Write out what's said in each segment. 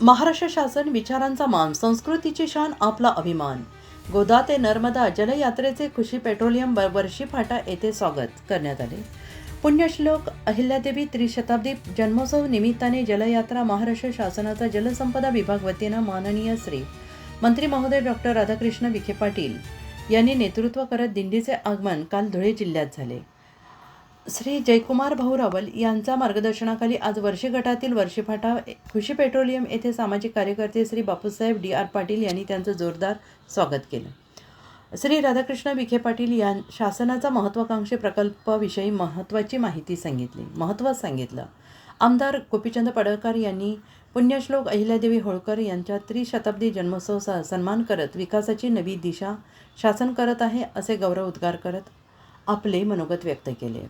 महाराष्ट्र शासन विचारांचा मान, संस्कृतीची शान, आपला अभिमान. गोदा ते नर्मदा जलयात्रेचे कृषी पेट्रोलियम वर्षी फाटा येथे स्वागत करण्यात आले. पुण्यश्लोक अहिल्यादेवी त्रिशताब्दी जन्मोत्सव निमित्ताने जलयात्रा महाराष्ट्र शासनाचा जलसंपदा विभाग वतीनं माननीय श्री मंत्री महोदय डॉक्टर राधाकृष्ण विखे पाटील यांनी नेतृत्व करत दिंडीचे आगमन काल धुळे जिल्ह्यात झाले. श्री जयकुमार भाऊ रावल यांच्या मार्गदर्शनाखाली आज वर्षी गटातील वर्षीफाटा कृषी पेट्रोलियम येथे सामाजिक कार्यकर्ते श्री बापूसाहेब D.R. पाटील यांनी त्यांचं जोरदार स्वागत केलं. श्री राधाकृष्ण विखे पाटील या शासनाचा महत्त्वाकांक्षी प्रकल्पाविषयी महत्त्वाची माहिती सांगितलं. आमदार गोपीचंद पडळकर यांनी पुण्यश्लोक अहिल्यादेवी होळकर यांच्या त्रिशताब्दी जन्मोत्सव सन्मान करत विकासाची नवी दिशा शासन करत आहे असे गौरव उद्गार करत आपले मनोगत व्यक्त केले.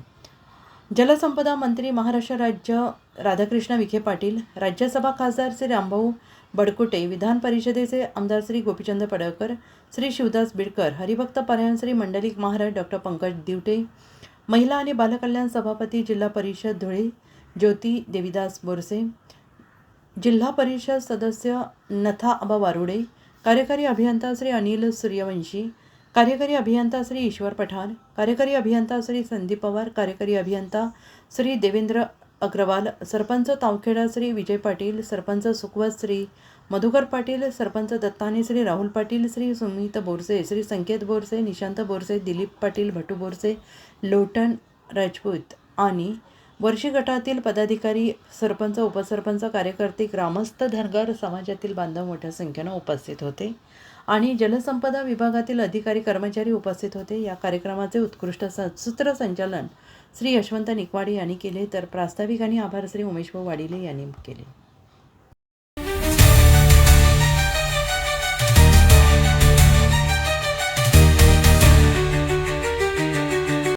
जलसंपदा मंत्री महाराष्ट्र राज्य राधाकृष्ण विखे पाटील, राज्यसभा खासदार श्री रामभाऊ बडकुटे, विधान परिषदेचे आमदार श्री गोपीचंद पडळकर, श्री शिवदास बिडकर, हरिभक्त परायण श्री मंडलिक महाराज डॉक्टर पंकज दिवटे, महिला आणि बालकल्याण सभापती जिल्हा परिषद धुळे ज्योती देवीदास बोरसे, जिल्हा परिषद सदस्य नथा आबा वारुडे, कार्यकारी अभियंता श्री अनिल सूर्यवंशी, कार्यकारी अभियंता श्री ईश्वर पठाण, कार्यकारी अभियंता श्री संदीप पवार, कार्यकारी अभियंता श्री देवेंद्र अग्रवाल, सरपंच तावखेडा श्री विजय पाटील, सरपंच सुखवत श्री मधुकर पाटील, सरपंच दत्ताने श्री राहुल पाटील, श्री सुमित बोरसे, श्री संकेत बोरसे, निशांत बोरसे, दिलीप पाटील, भटू बोरसे, लोटन राजपूत आणि वर्षी गटातील पदाधिकारी, सरपंच, उपसरपंच, कार्यकर्ते, ग्रामस्थ, धनगर समाजातील बांधव मोठ्या संख्येनं उपस्थित होते आणि जलसंपदा विभागातील अधिकारी कर्मचारी उपस्थित होते. या कार्यक्रमाचे उत्कृष्ट सूत्रसंचालन श्री यशवंत निकवाडे यांनी केले, तर प्रास्ताविक आणि आभार श्री उमेशभाऊ वाडिले यांनी केले.